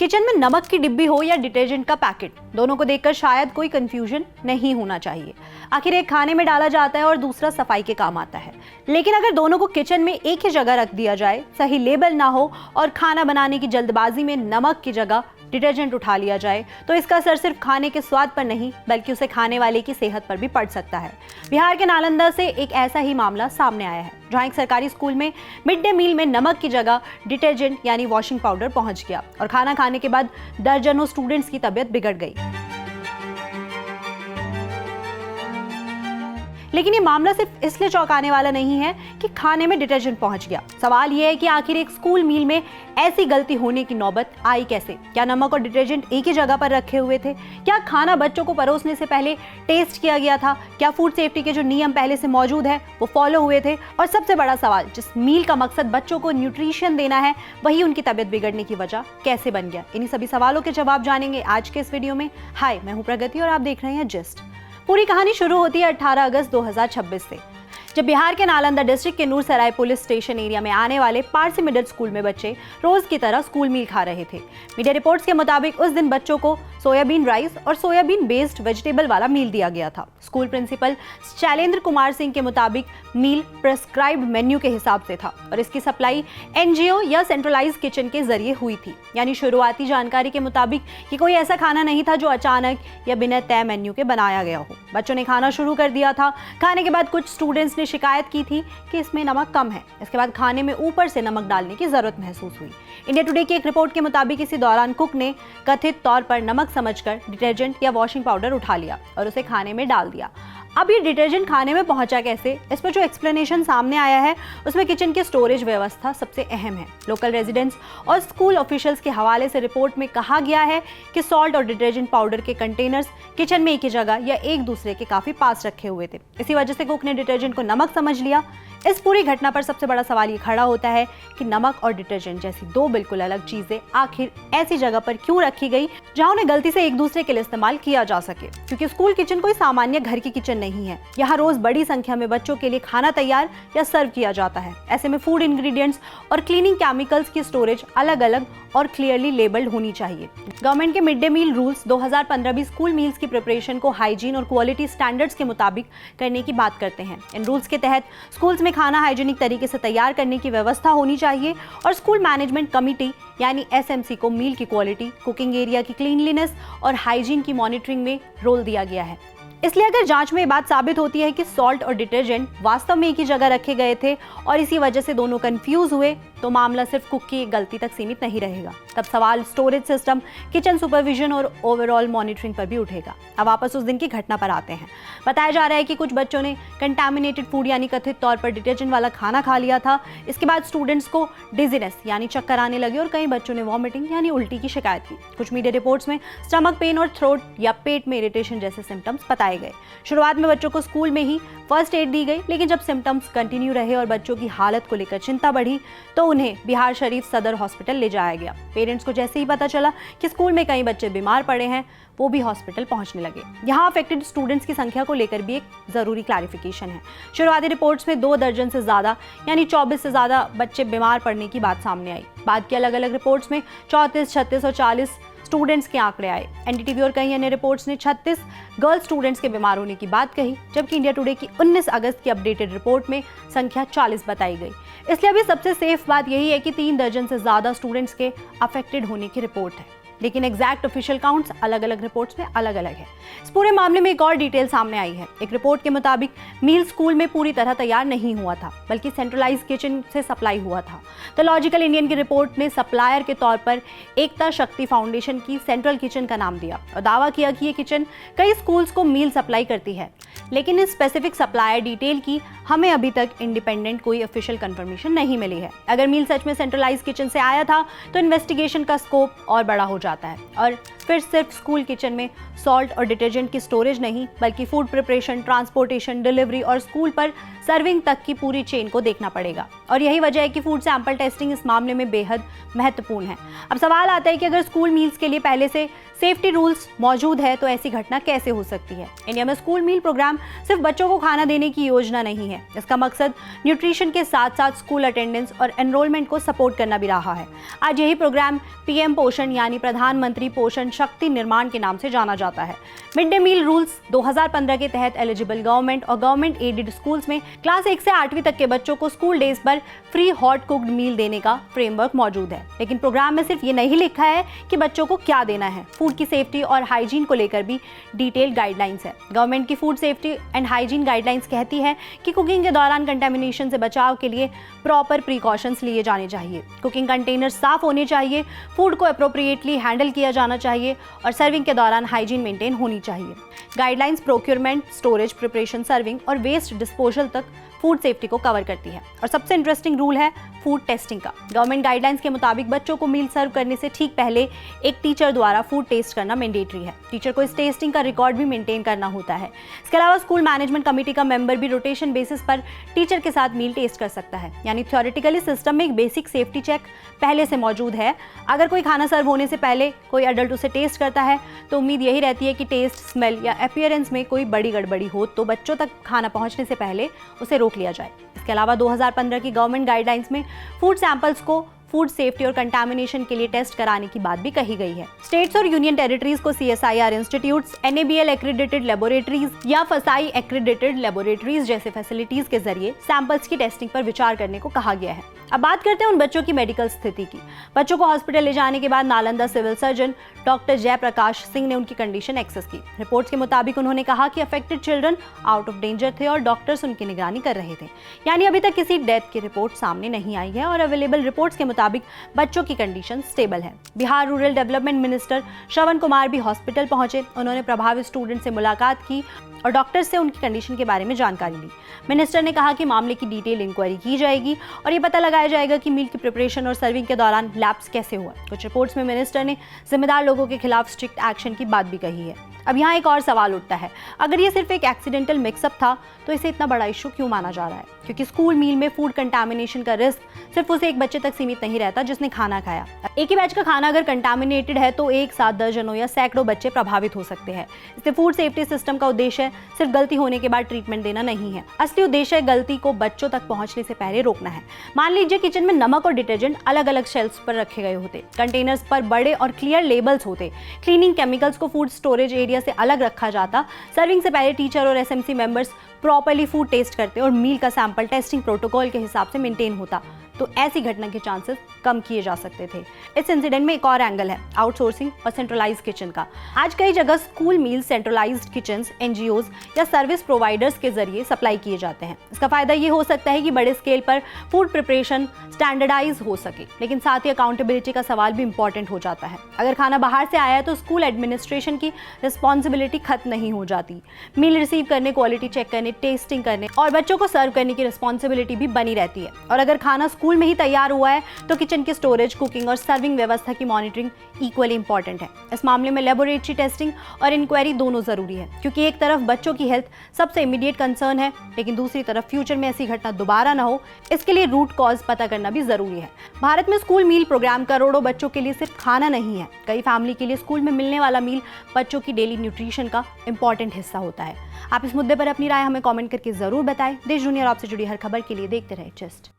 Kitchen में नमक की डिब्बी हो या डिटर्जेंट का पैकेट, दोनों को देखकर शायद कोई कंफ्यूजन नहीं होना चाहिए। आखिर एक खाने में डाला जाता है और दूसरा सफाई के काम आता है। लेकिन अगर दोनों को किचन में एक ही जगह रख दिया जाए, सही लेबल ना हो और खाना बनाने की जल्दबाजी में नमक की जगह डिटर्जेंट उठा लिया जाए, तो इसका असर सिर्फ खाने के स्वाद पर नहीं बल्कि उसे खाने वाले की सेहत पर भी पड़ सकता है। बिहार के नालंदा से एक ऐसा ही मामला सामने आया है, जहां एक सरकारी स्कूल में मिड डे मील में नमक की जगह डिटर्जेंट यानी वॉशिंग पाउडर पहुंच गया और खाना खाने के बाद दर्जनों स्टूडेंट्स की तबीयत बिगड़ गई। लेकिन ये मामला सिर्फ इसलिए चौंकाने वाला नहीं है कि खाने में डिटर्जेंट पहुंच गया। सवाल यह है कि आखिर एक स्कूल मील में ऐसी गलती होने की नौबत आई कैसे? क्या नमक और डिटर्जेंट एक ही जगह पर रखे हुए थे? क्या खाना बच्चों को परोसने से पहले टेस्ट किया गया था? क्या फूड सेफ्टी के जो नियम पहले से मौजूद है वो फॉलो हुए थे? और सबसे बड़ा सवाल, जिस मील का मकसद बच्चों को न्यूट्रिशन देना है, वही उनकी तबीयत बिगड़ने की वजह कैसे बन गया? इन्हीं सभी सवालों के जवाब जानेंगे आज के इस वीडियो में। हाय, मैं हूं प्रगति और आप देख रहे हैं जिस्ट। पूरी कहानी शुरू होती है 18 अगस्त 2026 से, जब बिहार के नालंदा डिस्ट्रिक्ट के नूरसराय पुलिस स्टेशन एरिया में आने वाले पारसी मिडिल स्कूल में बच्चे रोज की तरह स्कूल मील खा रहे थे। मीडिया रिपोर्ट्स के मुताबिक उस दिन बच्चों को सोयाबीन राइस और सोयाबीन बेस्ड वेजिटेबल वाला मील दिया गया था। स्कूल प्रिंसिपल शैलेंद्र कुमार सिंह के मुताबिक मील प्रेस्क्राइब्ड मेन्यू के हिसाब से था और इसकी सप्लाई एनजीओ या सेंट्रलाइज किचन के जरिए हुई थी। यानी शुरुआती जानकारी के मुताबिक ये कोई ऐसा खाना नहीं था जो अचानक या बिना तय मेन्यू के बनाया गया हो। बच्चों ने खाना शुरू कर दिया था। खाने के बाद कुछ स्टूडेंट्स ने शिकायत की थी कि इसमें नमक कम है। इसके बाद खाने में ऊपर से नमक डालने की जरूरत महसूस हुई। इंडिया टुडे की एक रिपोर्ट के मुताबिक इसी दौरान कुक ने कथित तौर पर नमक समझकर डिटर्जेंट या वॉशिंग पाउडर उठा लिया और उसे खाने में डाल दिया। अब ये डिटर्जेंट खाने में पहुंचा कैसे? इस पर जो एक्सप्लेनेशन सामने आया है उसमें किचन की स्टोरेज व्यवस्था सबसे अहम है। लोकल रेजिडेंट्स और स्कूल ऑफिशियल्स के हवाले से रिपोर्ट में कहा गया है कि सॉल्ट और डिटर्जेंट पाउडर के कंटेनर्स किचन में एक ही जगह या एक दूसरे के काफी पास रखे हुए थे। इसी वजह से कुक ने डिटर्जेंट को नमक समझ लिया। इस पूरी घटना पर सबसे बड़ा सवाल ये खड़ा होता है कि नमक और डिटर्जेंट जैसी दो बिल्कुल अलग चीजें आखिर ऐसी जगह पर क्यों रखी गई जहां उन्हें गलती से एक दूसरे के लिए इस्तेमाल किया जा सके? क्योंकि स्कूल किचन कोई सामान्य घर की किचन नहीं है। यहाँ रोज बड़ी संख्या में बच्चों के लिए खाना तैयार या सर्व किया जाता है। ऐसे में फूड इंग्रेडिएंट्स और क्लीनिंग केमिकल्स की स्टोरेज अलग अलग और क्लियरली लेबल्ड होनी चाहिए। गवर्नमेंट के मिड डे मील रूल्स 2015 भी स्कूल मील्स की प्रिपरेशन को हाइजीन और क्वालिटी स्टैंडर्ड्स के मुताबिक करने की बात करते हैं। इन रूल्स के तहत स्कूल्स में खाना हाइजीनिक तरीके से तैयार करने की व्यवस्था होनी चाहिए और स्कूल मैनेजमेंट कमिटी यानी एसएमसी को मील की क्वालिटी, कुकिंग एरिया की क्लीनलीनेस और हाइजीन की मॉनिटरिंग में रोल दिया गया है। इसलिए अगर जांच में ये बात साबित होती है कि सॉल्ट और डिटर्जेंट वास्तव में एक ही जगह रखे गए थे और इसी वजह से दोनों कंफ्यूज हुए, तो मामला सिर्फ कुक की गलती तक सीमित नहीं रहेगा। तब सवाल स्टोरेज सिस्टम, किचन सुपरविजन और ओवरऑल मॉनिटरिंग पर भी उठेगा। अब वापस उस दिन की घटना पर आते हैं। बताया जा रहा है कि कुछ बच्चों ने कंटामिनेटेड फूड यानी कथित तौर पर डिटर्जेंट वाला खाना खा लिया था। इसके बाद स्टूडेंट्स को डिजीनेस यानी चक्कर आने लगे और कई बच्चों ने वॉमिटिंग यानी उल्टी की शिकायत की। कुछ मीडिया रिपोर्ट्स में स्टमक पेन और थ्रोट या पेट में इरिटेशन जैसे सिम्टम्स बताए गए। शुरुआत में बच्चों को स्कूल में ही फर्स्ट एड दी गई, लेकिन जब सिम्टम्स कंटिन्यू रहे और बच्चों की हालत को लेकर चिंता बढ़ी तो उन्हें बिहार शरीफ सदर हॉस्पिटल ले जाया गया। पेरेंट्स को जैसे ही पता चला कि स्कूल में कई बच्चे बीमार पड़े हैं, वो भी हॉस्पिटल पहुंचने लगे। यहाँ अफेक्टेड स्टूडेंट्स की संख्या को लेकर भी एक जरूरी क्लैरिफिकेशन है। शुरुआती रिपोर्ट्स में 2 दर्जन से ज्यादा यानी 24 से ज्यादा बच्चे बीमार पड़ने की बात सामने आई। बाद की अलग अलग रिपोर्ट्स में 34, 36 और 40 स्टूडेंट्स के आंकड़े आए। एनडीटीवी और कई अन्य रिपोर्ट्स ने 36 गर्ल्स स्टूडेंट्स के बीमार होने की बात कही, जबकि इंडिया टुडे की 19 अगस्त की अपडेटेड रिपोर्ट में संख्या 40 बताई गई। इसलिए अभी सबसे सेफ बात यही है कि 3 दर्जन से ज्यादा स्टूडेंट्स के अफेक्टेड होने की रिपोर्ट है, लेकिन एग्जैक्ट ऑफिशियल काउंट्स अलग अलग रिपोर्ट्स में अलग अलग है। इस पूरे मामले में एक और डिटेल सामने आई है। एक रिपोर्ट के मुताबिक मील स्कूल में पूरी तरह तैयार नहीं हुआ था, बल्कि सेंट्रलाइज किचन से सप्लाई हुआ था। द लॉजिकल इंडियन की रिपोर्ट ने सप्लायर के तौर पर एकता शक्ति फाउंडेशन की सेंट्रल किचन का नाम दिया और दावा किया कि ये किचन कई स्कूल्स को मील सप्लाई करती है, लेकिन इस स्पेसिफिक सप्लायर डिटेल की हमें अभी तक इंडिपेंडेंट कोई ऑफिशियल कंफर्मेशन नहीं मिली है। अगर मील सच में सेंट्रलाइज किचन से आया था तो इन्वेस्टिगेशन का स्कोप और बड़ा हो जाता है और फिर सिर्फ स्कूल किचन में सॉल्ट और डिटर्जेंट की स्टोरेज नहीं बल्कि फूड प्रिपरेशन, ट्रांसपोर्टेशन, डिलीवरी और स्कूल पर सर्विंग तक की पूरी चेन को देखना पड़ेगा। और यही वजह है कि फूड सैंपल टेस्टिंग इस मामले में बेहद महत्वपूर्ण है। अब सवाल आता है कि अगर स्कूल मील्स के लिए पहले से सेफ्टी रूल्स मौजूद है तो ऐसी घटना कैसे हो सकती है। इंडिया में स्कूल मील प्रोग्राम सिर्फ बच्चों को खाना देने की योजना नहीं है। इसका मकसद न्यूट्रिशन के साथ साथ स्कूल अटेंडेंस और एनरोलमेंट को सपोर्ट करना भी रहा है। आज यही प्रोग्राम पीएम पोषण यानी प्रधानमंत्री पोषण शक्ति निर्माण के नाम से जाना जाता है। मिड डे मील रूल्स 2015 के तहत एलिजिबल गवर्नमेंट और गवर्नमेंट एडेड स्कूल्स में क्लास 1 से 8वीं तक के बच्चों को स्कूल डेज पर फ्री हॉट कुक्ड मील देने का फ्रेमवर्क मौजूद है। लेकिन प्रोग्राम में सिर्फ ये नहीं लिखा है कि बच्चों को क्या देना है, फूड की सेफ्टी और हाइजीन को लेकर भी डिटेल्ड गाइडलाइंस है। गवर्नमेंट की food safety and hygiene guidelines कहती है कि कुकिंग के दौरान कंटेमिनेशन से बचाव के लिए प्रॉपर प्रिकॉशंस लिए जाने चाहिए। कुकिंग कंटेनर साफ होने चाहिए, फूड को अप्रोप्रिएटली हैंडल किया जाना चाहिए और सर्विंग के दौरान हाइजीन मेंटेन होनी चाहिए। Guidelines procurement, storage, preparation, serving और वेस्ट डिस्पोजल तक फूड सेफ्टी को कवर करती है। और सबसे इंटरेस्टिंग रूल है फूड टेस्टिंग का। गवर्नमेंट गाइडलाइंस के मुताबिक बच्चों को मील सर्व करने से ठीक पहले एक टीचर द्वारा फूड टेस्ट करना मैंडेटरी है। टीचर को इस टेस्टिंग का रिकॉर्ड भी मेंटेन करना होता है। इसके अलावा स्कूल मैनेजमेंट कमेटी का मेंबर भी रोटेशन बेसिस पर टीचर के साथ मील टेस्ट कर सकता है। यानी थ्योरेटिकली सिस्टम में एक बेसिक सेफ्टी चेक पहले से मौजूद है। अगर कोई खाना सर्व होने से पहले कोई अडल्ट उसे टेस्ट करता है तो उम्मीद यही रहती है कि टेस्ट, स्मेल या अपीयरेंस में कोई बड़ी गड़बड़ी हो तो बच्चों तक खाना पहुंचने से पहले उसे रोक लिया जाए। इसके अलावा 2015 की गवर्नमेंट गाइडलाइंस में फूड सैंपल्स को फूड सेफ्टी और कंटामिनेशन के लिए टेस्ट कराने की बात भी कही गई है। स्टेट्स और यूनियन टेरिटरीज को CSIR institutes, NABL accredited laboratories या फसाई एक्रेडिटेड लेबोरेटरीज जैसे फैसिलिटीज के जरिए सैंपल्स की टेस्टिंग पर विचार करने को कहा गया है। अब बात करते हैं उन बच्चों की मेडिकल स्थिति की। बच्चों को हॉस्पिटल ले जाने के बाद Nalanda civil surgeon doctor Jayprakash Singh ने उनकी कंडीशन एक्सेस की। रिपोर्ट्स के मुताबिक उन्होंने कहा कि affected children out of danger थे और डॉक्टर्स उनकी निगरानी कर रहे थे। यानी अभी तक किसी डेथ की रिपोर्ट सामने नहीं आई है और अवेलेबल रिपोर्ट्स के मुताबिक बच्चों की कंडीशन स्टेबल है। Bihar rural development minister Shravan Kumar भी हॉस्पिटल पहुंचे। उन्होंने प्रभावित स्टूडेंट से मुलाकात की और डॉक्टर से उनकी कंडीशन के बारे में जानकारी ली। मिनिस्टर ने कहा कि मामले की डिटेल इंक्वायरी की जाएगी और ये पता लगाया जाएगा कि मील की प्रिपरेशन और सर्विंग के दौरान लैप्स कैसे हुआ। कुछ रिपोर्ट्स में मिनिस्टर ने जिम्मेदार लोगों के खिलाफ स्ट्रिक्ट एक्शन की बात भी कही है। अब यहाँ एक और सवाल उठता है, अगर ये सिर्फ एक एक्सीडेंटल मिक्सअप था तो इसे इतना बड़ा इशू क्यों माना जा रहा है? क्योंकि स्कूल मील में फूड कंटामिनेशन का रिस्क सिर्फ उसे एक बच्चे तक सीमित नहीं रहता जिसने खाना खाया। एक ही बैच का खाना अगर कंटामिनेटेड है तो एक साथ दर्जनों या सैकड़ों बच्चे प्रभावित हो सकते हैं। इसलिए फूड सेफ्टी सिस्टम का उद्देश्य सिर्फ गलती होने के बाद ट्रीटमेंट देना नहीं है। असली उद्देश्य गलती को बच्चों तक पहुंचने से पहले रोकना है। मान लीजिए किचन में नमक और डिटर्जेंट अलग अलग शेल्फ्स पर रखे गए होते, कंटेनर्स पर बड़े और क्लियर लेबल्स होते, क्लीनिंग केमिकल्स को फूड स्टोरेज एरिया से अलग रखा जाता, सर्विंग से पहले टीचर और SMC members properly food test करते और मील का सैंपल टेस्टिंग प्रोटोकॉल के हिसाब से मेंटेन होता तो ऐसी घटना के चांसेस कम किए जा सकते थे। इस इंसिडेंट में एक और एंगल है आउटसोर्सिंग और सेंट्रलाइज्ड किचन का। आज कई जगह स्कूल मील सेंट्रलाइज्ड किचन्स, NGOs या सर्विस प्रोवाइडर्स के जरिए सप्लाई किए जाते हैं। इसका फायदा ये हो सकता है कि बड़े स्केल पर फूड प्रिपरेशन स्टैंडर्डाइज हो सके, लेकिन साथ ही अकाउंटेबिलिटी का सवाल भी इंपॉर्टेंट हो जाता है। अगर खाना बाहर से आया है तो स्कूल एडमिनिस्ट्रेशन की रिस्पॉन्सिबिलिटी खत्म नहीं हो जाती। मील रिसीव करने, क्वालिटी चेक करने, टेस्टिंग करने और बच्चों को सर्व करने की रिस्पॉन्सिबिलिटी भी बनी रहती है। और अगर खाना स्कूल में ही तैयार हुआ है तो किचन की स्टोरेज, कुकिंग और सर्विंग व्यवस्था की मॉनिटरिंग इक्वली इंपॉर्टेंट है। इस मामले में लेबोरेटरी टेस्टिंग और इंक्वायरी दोनों जरूरी है, क्योंकि एक तरफ बच्चों की हेल्थ सबसे इमीडिएट कंसर्न है, लेकिन दूसरी तरफ फ्यूचर में ऐसी घटना दोबारा ना हो, इसके लिए रूट कॉज पता करना भी जरूरी है। भारत में स्कूल मील प्रोग्राम करोड़ों बच्चों के लिए सिर्फ खाना नहीं है। कई फैमिली के लिए स्कूल में मिलने वाला मील बच्चों की डेली न्यूट्रिशन का इंपॉर्टेंट हिस्सा होता है। आप इस मुद्दे पर अपनी राय हमें कमेंट करके जरूर बताएं। देश दुनिया और आपसे जुड़ी हर खबर के लिए देखते रहे जस्ट।